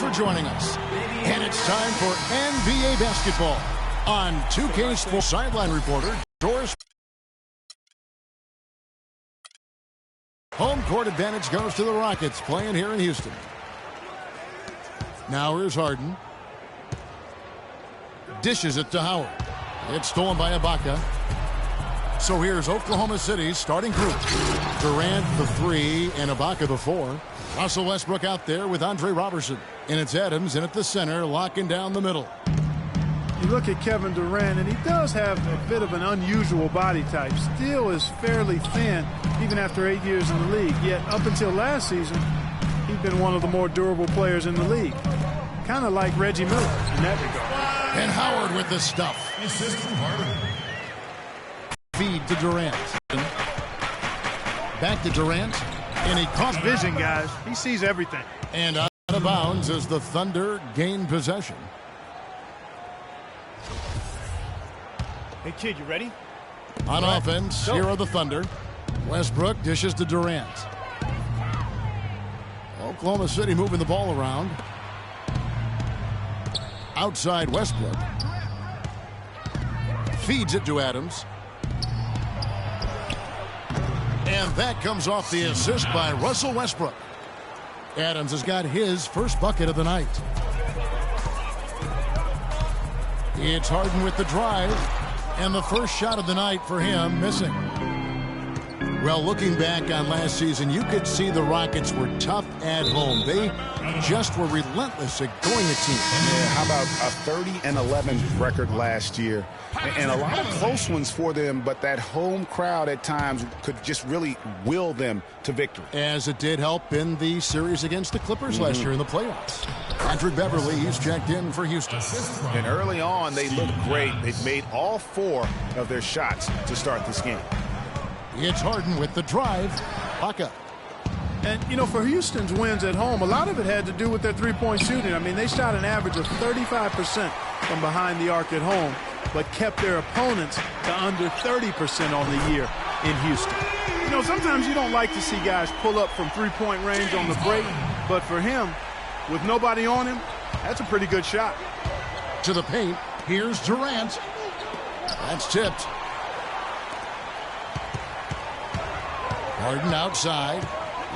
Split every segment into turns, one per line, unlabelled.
for joining us. And it's time for NBA basketball on 2K Sports. Sideline reporter Doris. Home court advantage goes to the Rockets playing here in Houston. Now here's Harden. Dishes it to Howard. It's stolen by Ibaka. So here's Oklahoma City's starting group. Durant the 3 and Ibaka the 4. Russell Westbrook out there with Andre Robertson. And it's Adams in at the center, locking down the middle.
You look at Kevin Durant, and he does have a bit of an unusual body type. Still is fairly thin, even after 8 years in the league. Yet up until last season, he'd been one of the more durable players in the league. Kind of like Reggie Miller in that regard.
And Howard with the stuff. Feed to Durant. Back to Durant. And he caught
vision, guys. He sees everything.
And out of bounds as the Thunder gain possession.
Hey, kid, you ready?
On offense, here are the Thunder. Westbrook dishes to Durant. Oklahoma City moving the ball around. Outside Westbrook. Feeds it to Adams. And that comes off the assist by Russell Westbrook. Adams has got his first bucket of the night. It's Harden with the drive. And the first shot of the night for him missing. Well, looking back on last season, you could see the Rockets were tough at home. They just were relentless at going at teams.
Yeah, how about a 30-11 record last year? And a lot of close ones for them, but that home crowd at times could just really will them to victory.
As it did help in the series against the Clippers last year in the playoffs. Patrick Beverly, he's checked in for Houston.
And early on, they looked great. They've made all 4 of their shots to start this game.
It's Harden with the drive. Ibaka.
And, you know, for Houston's wins at home, a lot of it had to do with their three-point shooting. I mean, they shot an average of 35% from behind the arc at home, but kept their opponents to under 30% on the year in Houston. You know, sometimes you don't like to see guys pull up from three-point range on the break, but for him, with nobody on him, that's a pretty good shot.
To the paint, here's Durant. That's tipped. Harden outside,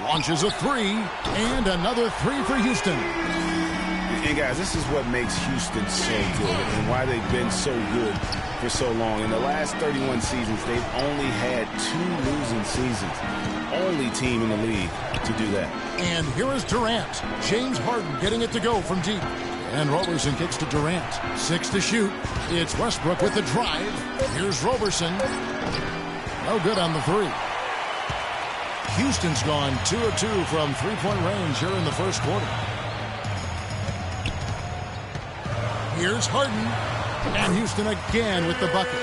launches a 3, and another 3 for Houston.
And guys, this is what makes Houston so good and why they've been so good for so long. In the last 31 seasons, they've only had 2 losing seasons. Only team in the league to do that.
And here is Durant. James Harden getting it to go from deep. And Robertson kicks to Durant. 6 to shoot. It's Westbrook with the drive. Here's Robertson. No good on the 3. Houston's gone 2 of 2 from three-point range here in the first quarter. Here's Harden. And Houston again with the bucket.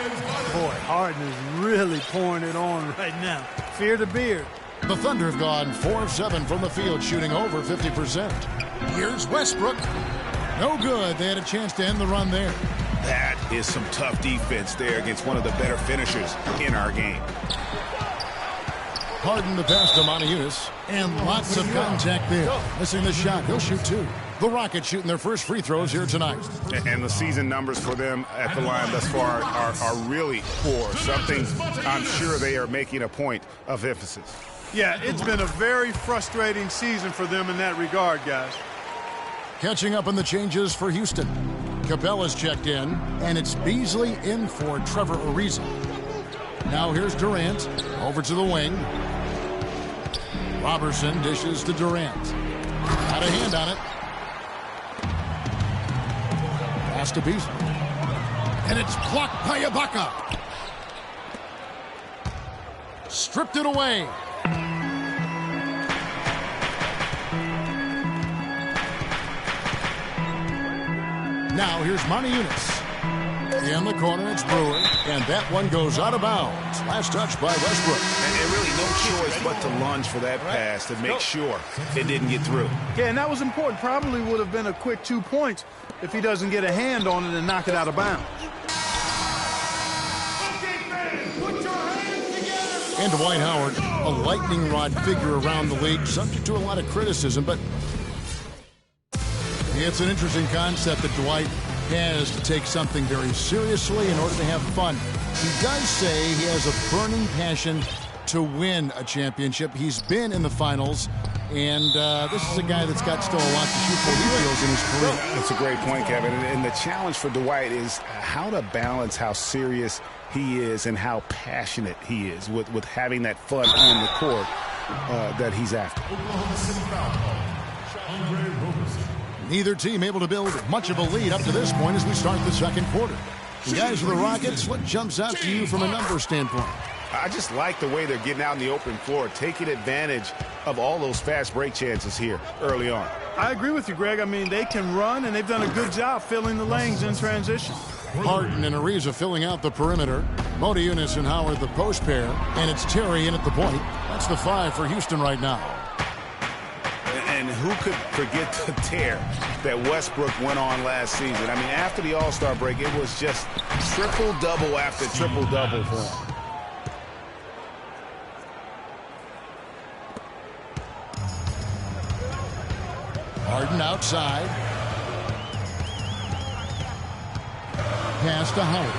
Boy, Harden is really pouring it on right now. Fear the beard.
The Thunder have gone 4 of 7 from the field, shooting over 50%. Here's Westbrook. No good. They had a chance to end the run there.
That is some tough defense there against one of the better finishers in our game.
Harden the pass to Montejunas, and lots of contact there. Missing the shot. He'll shoot 2. The Rockets shooting their first free throws here tonight.
And the season numbers for them at the line thus far are really poor. Something I'm sure they are making a point of emphasis.
Yeah, it's been a very frustrating season for them in that regard, guys.
Catching up on the changes for Houston. Capella's checked in, and it's Beasley in for Trevor Ariza. Now here's Durant, over to the wing. Robertson dishes to Durant. Got a hand on it. Pass to Beasley. And it's blocked by Ibaka. Stripped it away. Now here's Montejunas. In the corner, it's Brewer, and that one goes out of bounds. Last touch by Westbrook.
And really no choice but to lunge for that pass to make sure it didn't get through.
Yeah, and that was important. Probably would have been a quick 2 points if he doesn't get a hand on it and knock it out of bounds.
And Dwight Howard, a lightning rod figure around the league, subject to a lot of criticism, but It's an interesting concept that Dwight has to take something very seriously in order to have fun. He does say he has a burning passion to win a championship. He's been in the finals, and this is a guy that's got still a lot to shoot for, he feels, in his career.
That's a great point, Kevin. And the challenge for Dwight is how to balance how serious he is and how passionate he is with having that fun on the court that he's after.
Neither team able to build much of a lead up to this point as we start the second quarter. The guys of the Rockets, what jumps out to you from a number standpoint?
I just like the way they're getting out in the open floor, taking advantage of all those fast break chances here early on.
I agree with you, Greg. I mean, they can run, and they've done a good job filling the lanes in transition.
Harden and Ariza filling out the perimeter. Modiunas and Howard the post pair. And it's Terry in at the point. That's the 5 for Houston right now.
And who could forget the tear that Westbrook went on last season? I mean, after the All-Star break, it was just triple-double after triple-double for him.
Harden outside. Pass to Howard.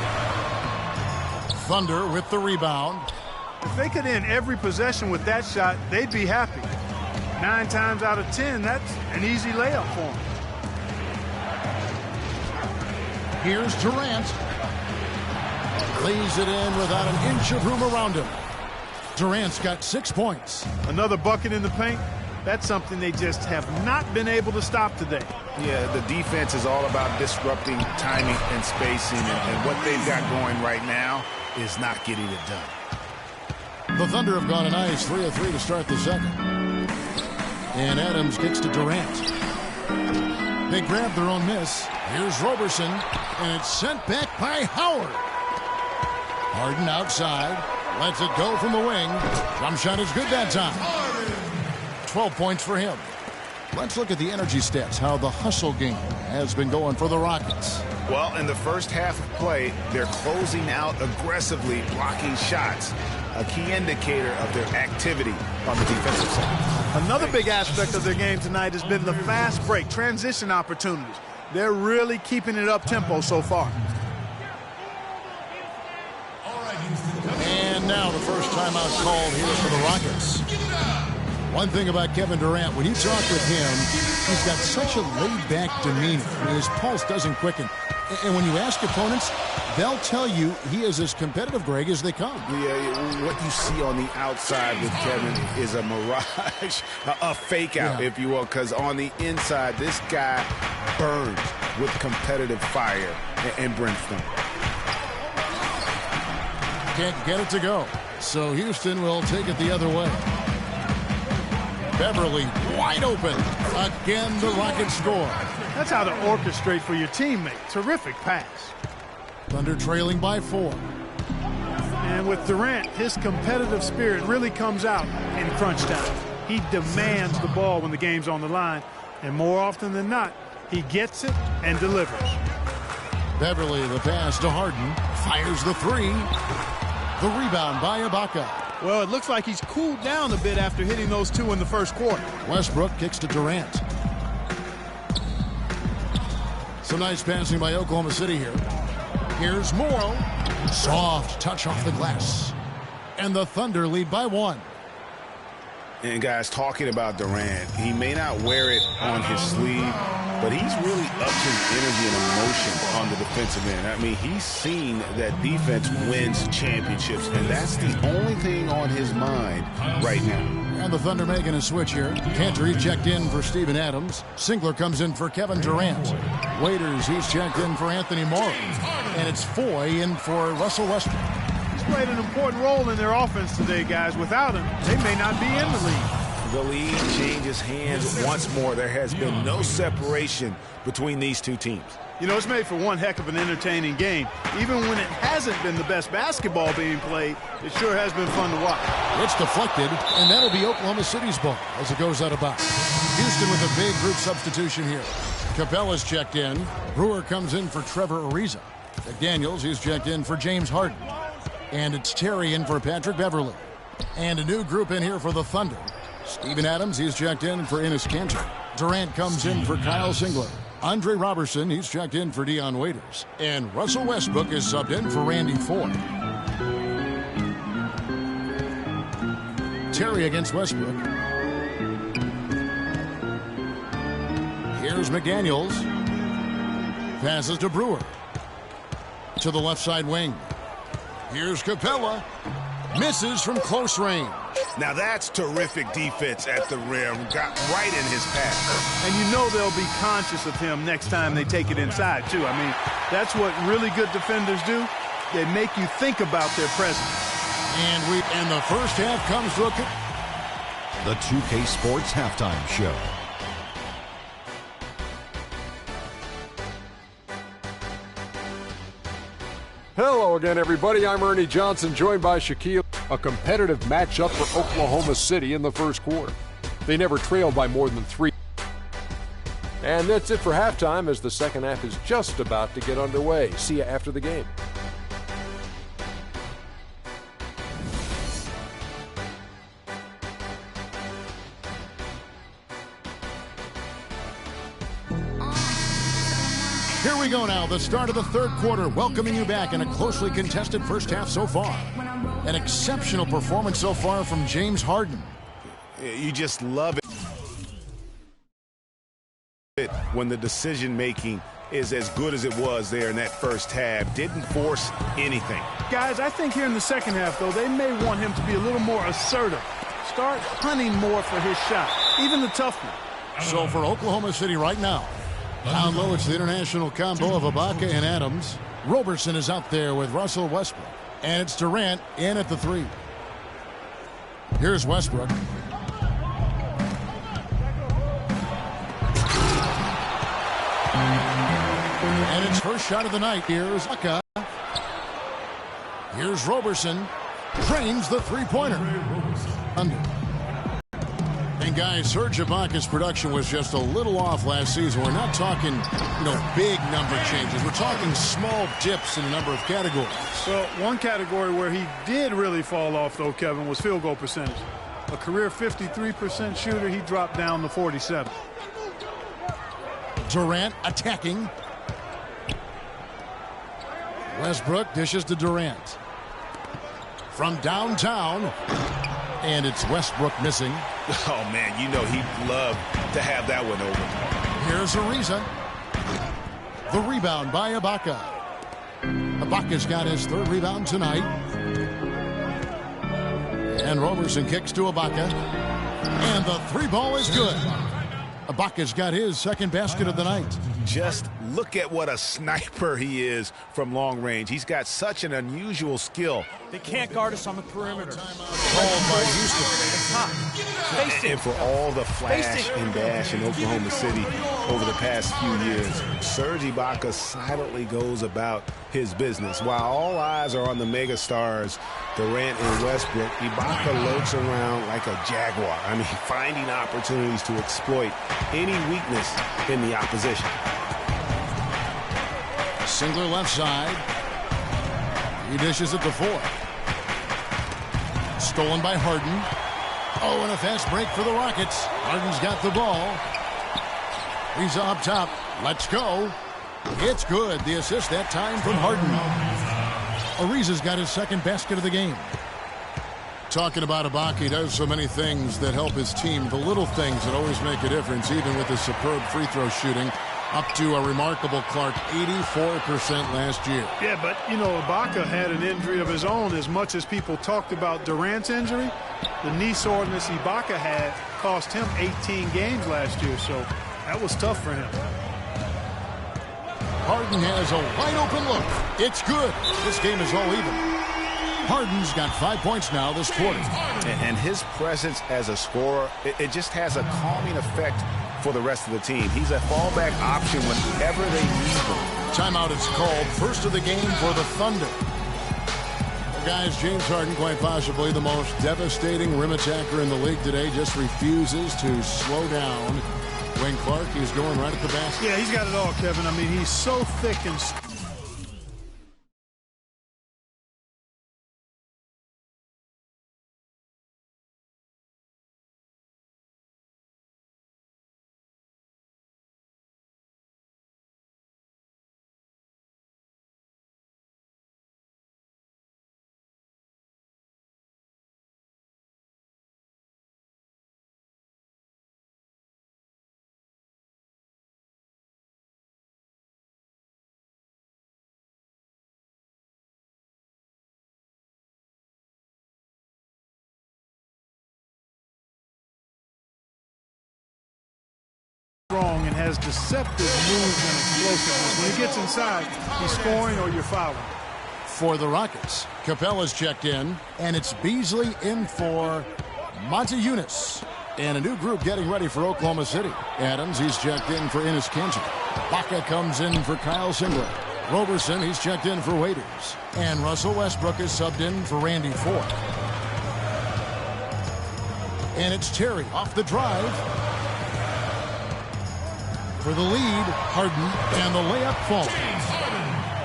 Thunder with the rebound.
If they could end every possession with that shot, they'd be happy. 9 times out of 10, that's an easy layup for them.
Here's Durant. Lays it in without an inch of room around him. Durant's got 6 points.
Another bucket in the paint. That's something they just have not been able to stop today.
Yeah, the defense is all about disrupting timing and spacing, and what they've got going right now is not getting it done.
The Thunder have gone a nice 3 of 3 to start the second. And Adams gets to Durant. They grab their own miss. Here's Roberson, and it's sent back by Howard. Harden outside. Lets it go from the wing. Jump shot is good that time. 12 points for him. Let's look at the energy stats, how the hustle game has been going for the Rockets.
Well, in the first half of play, they're closing out aggressively, blocking shots, a key indicator of their activity on the defensive side.
Another big aspect of their game tonight has been the fast break, transition opportunities. They're really keeping it up-tempo so far.
And now the first timeout called here for the Rockets. One thing about Kevin Durant, when you talk with him, he's got such a laid-back demeanor. His pulse doesn't quicken. And when you ask opponents, they'll tell you he is as competitive, Greg, as they come.
Yeah, what you see on the outside with Kevin is a mirage, a fake-out, if you will, because on the inside, this guy burns with competitive fire and brimstone.
Can't get it to go. So Houston will take it the other way. Beverly wide open. Again, the Rockets score.
That's how to orchestrate for your teammate. Terrific pass.
Thunder trailing by 4.
And with Durant, his competitive spirit really comes out in crunch time. He demands the ball when the game's on the line. And more often than not, he gets it and delivers.
Beverly, the pass to Harden. Fires the 3. The rebound by Ibaka.
Well, it looks like he's cooled down a bit after hitting those 2 in the first quarter.
Westbrook kicks to Durant. Some nice passing by Oklahoma City here. Here's Morrow. Soft touch off the glass. And the Thunder lead by 1.
And guys, talking about Durant, he may not wear it on his sleeve, but he's really upped his energy and emotion on the defensive end. I mean, he's seen that defense wins championships, and that's the only thing on his mind right now.
And the Thunder making a switch here. Cantor checked in for Steven Adams. Singler comes in for Kevin Durant. Waiters, he's checked in for Anthony Morrow. And it's Foy in for Russell Westbrook.
He's played an important role in their offense today, guys. Without him, they may not be in the league.
The lead changes hands once more. There has been no separation between these two teams.
You know, it's made for one heck of an entertaining game. Even when it hasn't been the best basketball being played, it sure has been fun to watch.
It's deflected, and that'll be Oklahoma City's ball as it goes out of bounds. Houston with a big group substitution here. Capella's checked in. Brewer comes in for Trevor Ariza. McDaniels, he's checked in for James Harden. And it's Terry in for Patrick Beverly. And a new group in here for the Thunder. Steven Adams, he's checked in for Enes Kanter. Durant comes in for Kyle Singler. Andre Robertson, he's checked in for Dion Waiters. And Russell Westbrook is subbed in for Randy Ford. Terry against Westbrook. Here's McDaniels. Passes to Brewer. To the left side wing. Here's Capella. Misses from close range.
Now that's terrific defense at the rim. Got right in his path.
And you know they'll be conscious of him next time they take it inside, too. I mean, that's what really good defenders do. They make you think about their presence.
And the first half comes to a...
The 2K Sports Halftime Show.
Hello again, everybody. I'm Ernie Johnson, joined by Shaquille. A competitive matchup for Oklahoma City in the first quarter. They never trailed by more than 3. And that's it for halftime, as the second half is just about to get underway. See you after the game.
Here we go now, the start of the third quarter, welcoming you back in a closely contested first half so far. An exceptional performance so far from James Harden.
You just love it when the decision-making is as good as it was there in that first half. Didn't force anything.
Guys, I think here in the second half, though, they may want him to be a little more assertive. Start hunting more for his shot, even the tough one.
So for Oklahoma City right now, down low, it's the international combo of Ibaka and Adams. Robertson is out there with Russell Westbrook. And it's Durant in at the 3. Here's Westbrook. And it's first shot of the night. Here's Ibaka. Here's Robertson. Drains the three-pointer. Under. And guys, Serge Ibaka's production was just a little off last season. We're not talking, big number changes. We're talking small dips in a number of categories.
Well, one category where he did really fall off, though, Kevin, was field goal percentage. A career 53% shooter, he dropped down to 47.
Durant attacking. Westbrook dishes to Durant. From downtown. And it's Westbrook missing.
Oh, man, he'd love to have that one over.
Here's Ariza. The rebound by Ibaka. Ibaka's got his third rebound tonight. And Robertson kicks to Ibaka. And the three ball is good. Ibaka's got his second basket of the night.
Just look at what a sniper he is from long range. He's got such an unusual skill.
They can't guard us on the perimeter.
Called by Houston.
And for all the flash and dash in Oklahoma City over the past few years, Serge Ibaka silently goes about his business. While all eyes are on the mega stars, Durant and Westbrook, Ibaka lurks around like a jaguar. I mean, finding opportunities to exploit any weakness in the opposition.
Singler left side. He dishes it to 4. Stolen by Harden. Oh, and a fast break for the Rockets. Harden's got the ball. He's up top. Let's go. It's good. The assist that time from Harden. Ariza's got his second basket of the game. Talking about Ibaka, he does so many things that help his team. The little things that always make a difference, even with his superb free throw shooting. Up to a remarkable, Clark, 84% last year.
Yeah, but, Ibaka had an injury of his own. As much as people talked about Durant's injury, the knee soreness Ibaka had cost him 18 games last year, so that was tough for him.
Harden has a wide-open look. It's good. This game is all even. Harden's got 5 points now this quarter.
And his presence as a scorer, it just has a calming effect for the rest of the team. He's a fallback option whenever they need him.
Timeout is called. First of the game for the Thunder. Well, guys, James Harden, quite possibly the most devastating rim attacker in the league today, just refuses to slow down. When Clark is going right at the basket.
Yeah, he's got it all, Kevin. I mean, he's so thick and has deceptive moves and explosiveness. When he gets inside, he's scoring or you're fouling.
For the Rockets, Capella's checked in, and it's Beasley in for Monte and a new group getting ready for Oklahoma City. Adams, he's checked in for Enes Kanter. Baca comes in for Kyle Singler. Roberson, he's checked in for Waiters. And Russell Westbrook is subbed in for Randy Ford. And it's Terry off the drive. For the lead, Harden, and the layup falls.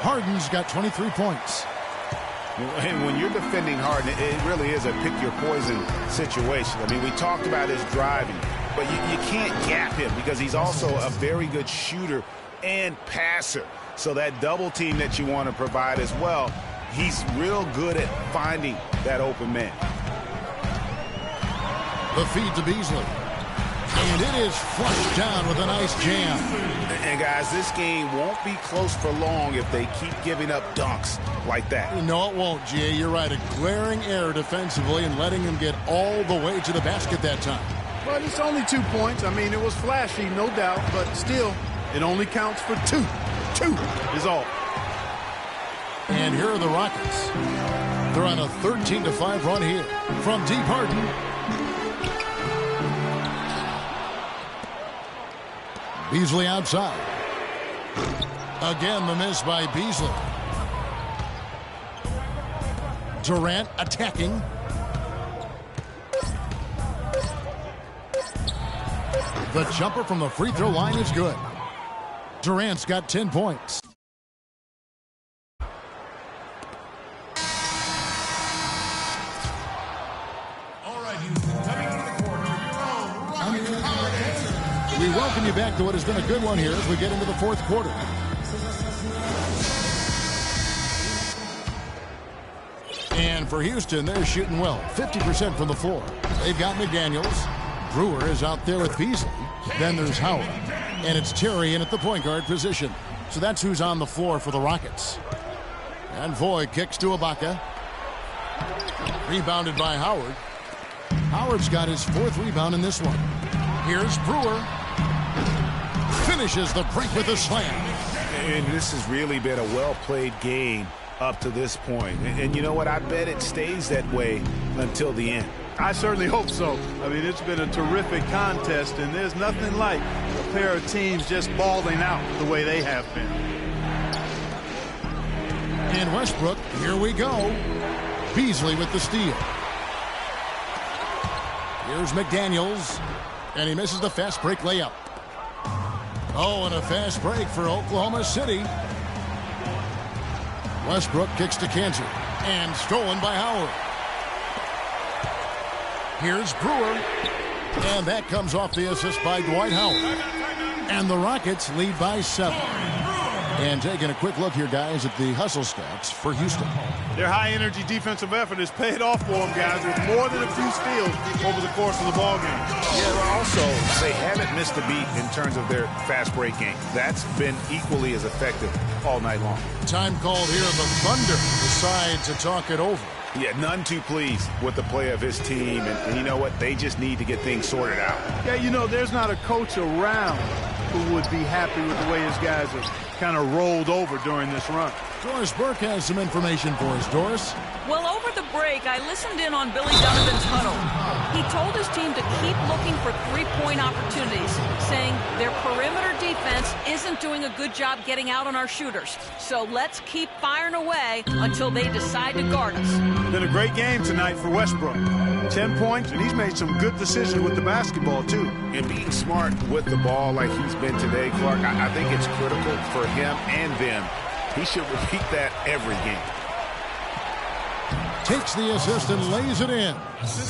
Harden's got 23 points.
And when you're defending Harden, it really is a pick-your-poison situation. I mean, we talked about his driving, but you can't gap him because he's also a very good shooter and passer. So that double team that you want to provide as well, he's real good at finding that open man.
The feed to Beasley. And it is flushed down with a nice jam.
And, guys, this game won't be close for long if they keep giving up dunks like that.
No, it won't, Jay. You're right. A glaring error defensively and letting him get all the way to the basket that time.
But it's only 2 points. I mean, it was flashy, no doubt, but still, it only counts for 2. 2 is all.
And here are the Rockets. They're on a 13-5 run here. From deep, Harden. Beasley outside. Again, the miss by Beasley. Durant attacking. The jumper from the free throw line is good. Durant's got 10 points. We welcome you back to what has been a good one here as we get into the fourth quarter. And for Houston, they're shooting well, 50% from the floor. They've got McDaniels. Brewer is out there with Beasley. Then there's Howard. And it's Terry in at the point guard position. So that's who's on the floor for the Rockets. And Voigt kicks to Ibaka. Rebounded by Howard. Howard's got his 4th rebound in this one. Here's Brewer. Finishes the break with a slam.
And this has really been a well-played game up to this point. And you know what? I bet it stays that way until the end.
I certainly hope so. I mean, it's been a terrific contest, and there's nothing like a pair of teams just balling out the way they have been.
And Westbrook, here we go. Beasley with the steal. Here's McDaniels, and he misses the fast break layup. Oh, and a fast break for Oklahoma City. Westbrook kicks to Kanter, and stolen by Howard. Here's Brewer, and that comes off the assist by Dwight Howard. And the Rockets lead by 7. And taking a quick look here, guys, at the hustle stats for Houston.
Their high-energy defensive effort has paid off for them, guys, with more than a few steals over the course of the ballgame.
Yeah, but also, they haven't missed a beat in terms of their fast break game. That's been equally as effective all night long.
Time called here. The Thunder decide to talk it over.
Yeah, none too pleased with the play of his team. And you know what? They just need to get things sorted out.
Yeah, you know, there's not a coach around who would be happy with the way his guys have kind of rolled over during this run.
Doris Burke has some information for us. Doris?
Well, over the break, I listened in on Billy Donovan's huddle. He told his team to keep looking for three-point opportunities, saying their perimeter defense isn't doing a good job getting out on our shooters. So let's keep firing away until they decide to guard us.
Been a great game tonight for Westbrook. 10 points, and he's made some good decisions with the basketball, too.
And being smart with the ball like he's been today, Clark, I think it's critical for him and them. He should repeat that every game.
Takes the assist and lays it in.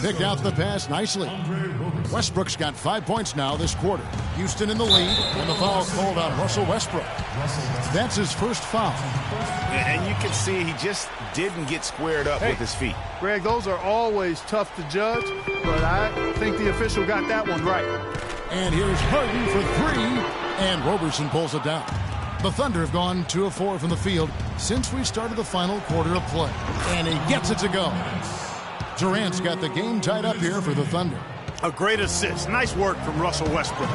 Picked out the pass nicely. Westbrook's got 5 points now this quarter. Houston in the lead, and the foul called on Russell Westbrook. That's his first foul.
And you can see he just didn't get squared up with his feet.
Greg, those are always tough to judge, but I think the official got that one right.
And here's Harden for 3, and Roberson pulls it down. The Thunder have gone 2 of 4 from the field since we started the final quarter of play. And he gets it to go. Durant's got the game tied up here for the Thunder.
A great assist. Nice work from Russell Westbrook.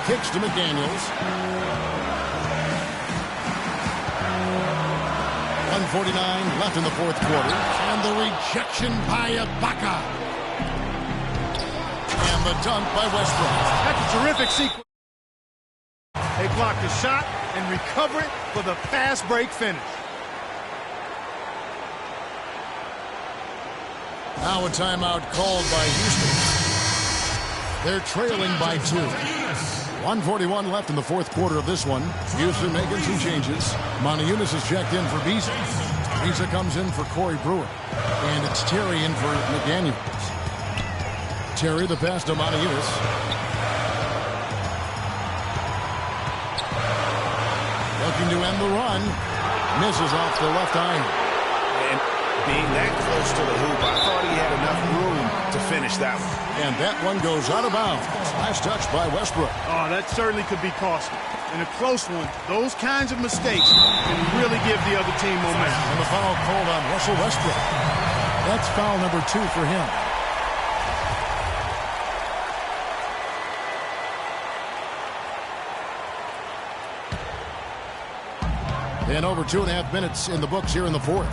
Kicks to McDaniels. 1:49 left in the fourth quarter. And the rejection by Ibaka. And the dunk by Westbrook.
That's a terrific sequence. They block the shot and recover it for the fast break finish.
Now a timeout called by Houston. They're trailing by 2. 1:41 left in the fourth quarter of this one. Houston making some changes. Moniunas is checked in for Beasley. Beasley comes in for Corey Brewer. And it's Terry in for McDaniels. Terry the pass to Moniunas. Looking to end the run. Misses off the left iron.
And being that close to the hoop, I thought he had enough room to finish that one.
And that one goes out of bounds. Last touch by Westbrook.
Oh, that certainly could be costly. In a close one, those kinds of mistakes can really give the other team momentum.
And the foul called on Russell Westbrook. That's foul number 2 for him. And over 2.5 minutes in the books here in the fourth.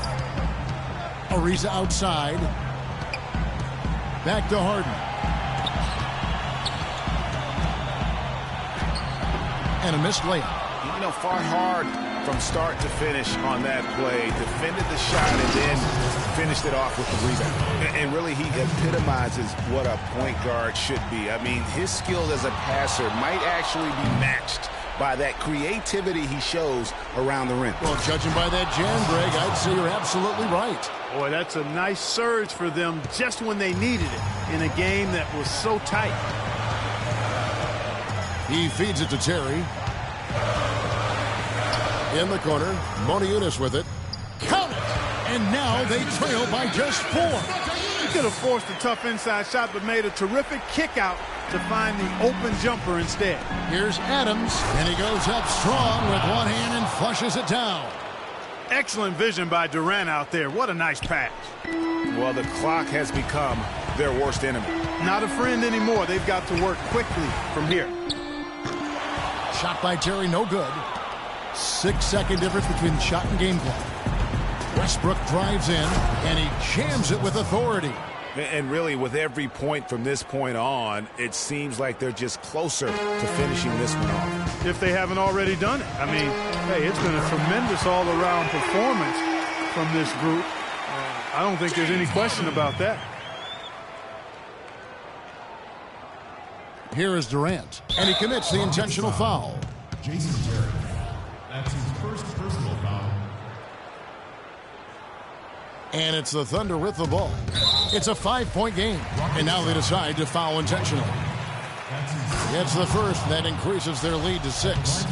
Ariza outside. Back to Harden. And a missed layup.
You know, fought hard from start to finish on that play. Defended the shot and then finished it off with the rebound. And really, he epitomizes what a point guard should be. I mean, his skills as a passer might actually be matched by that creativity he shows around the rim.
Well, judging by that jam, Greg, I'd say you're absolutely right.
Boy, that's a nice surge for them just when they needed it in a game that was so tight.
He feeds it to Terry. In the corner, Moniunas with it. Count it! And now they trail by just 4.
He could have forced a tough inside shot, but made a terrific kick out to find the open jumper instead.
Here's Adams, and he goes up strong with one hand and flushes it down.
Excellent vision by Durant out there. What a nice pass.
Well, the clock has become their worst enemy.
Not a friend anymore. They've got to work quickly from here.
Shot by Terry, no good. 6-second difference between shot and game clock. Westbrook drives in, and he jams it with authority.
And really, with every point from this point on, it seems like they're just closer to finishing this one off.
If they haven't already done it. I mean, hey, it's been a tremendous all-around performance from this group. I don't think there's any question about that.
Here is Durant, and he commits the intentional foul.
Jason Terry. That's his first personal foul.
And it's the Thunder with the ball. It's a 5-point game, and now they decide to foul intentionally. It's the first that increases their lead to 6.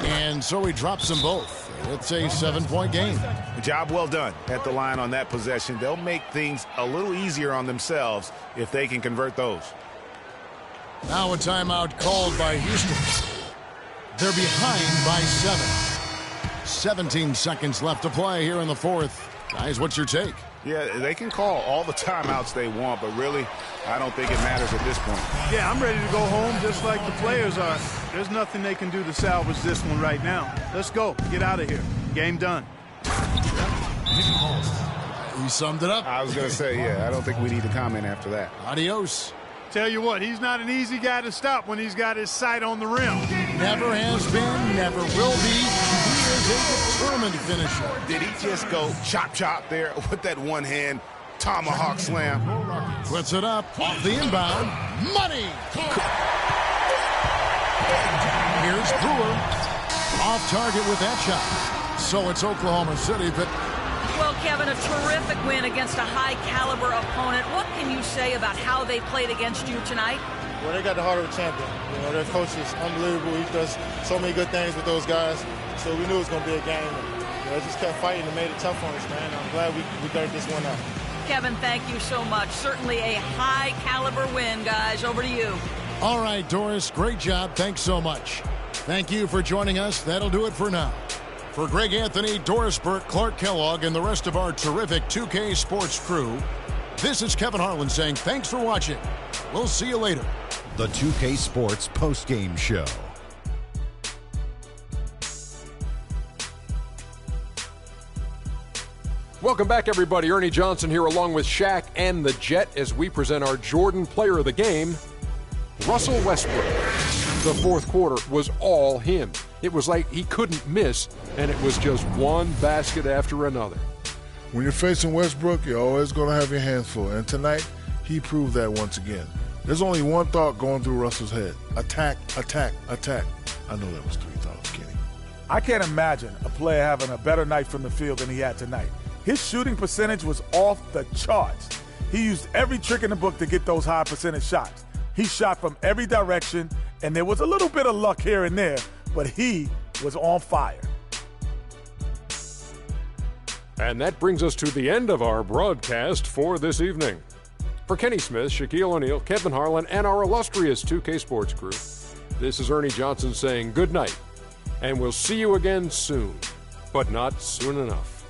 And so he drops them both. It's a 7-point game.
Job well done at the line on that possession. They'll make things a little easier on themselves if they can convert those.
Now a timeout called by Houston. They're behind by 7. 17 seconds left to play here in the fourth. Guys, what's your take?
Yeah, they can call all the timeouts they want, but really, I don't think it matters at this point.
Yeah, I'm ready to go home just like the players are. There's nothing they can do to salvage this one right now. Let's go. Get out of here. Game done.
He summed it up.
I was going to say, yeah, I don't think we need to comment after that.
Adios.
Tell you what, he's not an easy guy to stop when he's got his sight on the rim.
Never has been, never will be. He is a determined finisher.
Did he just go chop there with that one-hand tomahawk slam?
Puts it up off the inbound. Money! Here's Brewer. Off target with that shot. So it's Oklahoma City, but...
Well, Kevin, a terrific win against a high-caliber opponent. What can you say about how they played against you tonight?
Well, they got the heart of a champion. You know, their coach is unbelievable. He does so many good things with those guys. So we knew it was going to be a game. And, they just kept fighting and made it tough on us, man. I'm glad we got this one out.
Kevin, thank you so much. Certainly a high-caliber win, guys. Over to you.
All right, Doris, great job. Thanks so much. Thank you for joining us. That'll do it for now. For Greg Anthony, Doris Burke, Clark Kellogg, and the rest of our terrific 2K Sports crew, this is Kevin Harlan saying thanks for watching. We'll see you later.
The 2K Sports postgame show.
Welcome back, everybody. Ernie Johnson here along with Shaq and the Jet as we present our Jordan Player of the Game, Russell Westbrook. The fourth quarter was all him. It was like he couldn't miss, and it was just one basket after another.
When you're facing Westbrook, you're always going to have your hands full. And tonight, he proved that once again. There's only one thought going through Russell's head. Attack, attack, attack. I know that was 3 thoughts, Kenny.
I can't imagine a player having a better night from the field than he had tonight. His shooting percentage was off the charts. He used every trick in the book to get those high percentage shots. He shot from every direction, and there was a little bit of luck here and there, but he was on fire.
And that brings us to the end of our broadcast for this evening. For Kenny Smith, Shaquille O'Neal, Kevin Harlan, and our illustrious 2K Sports crew, this is Ernie Johnson saying good night, and we'll see you again soon, but not soon enough.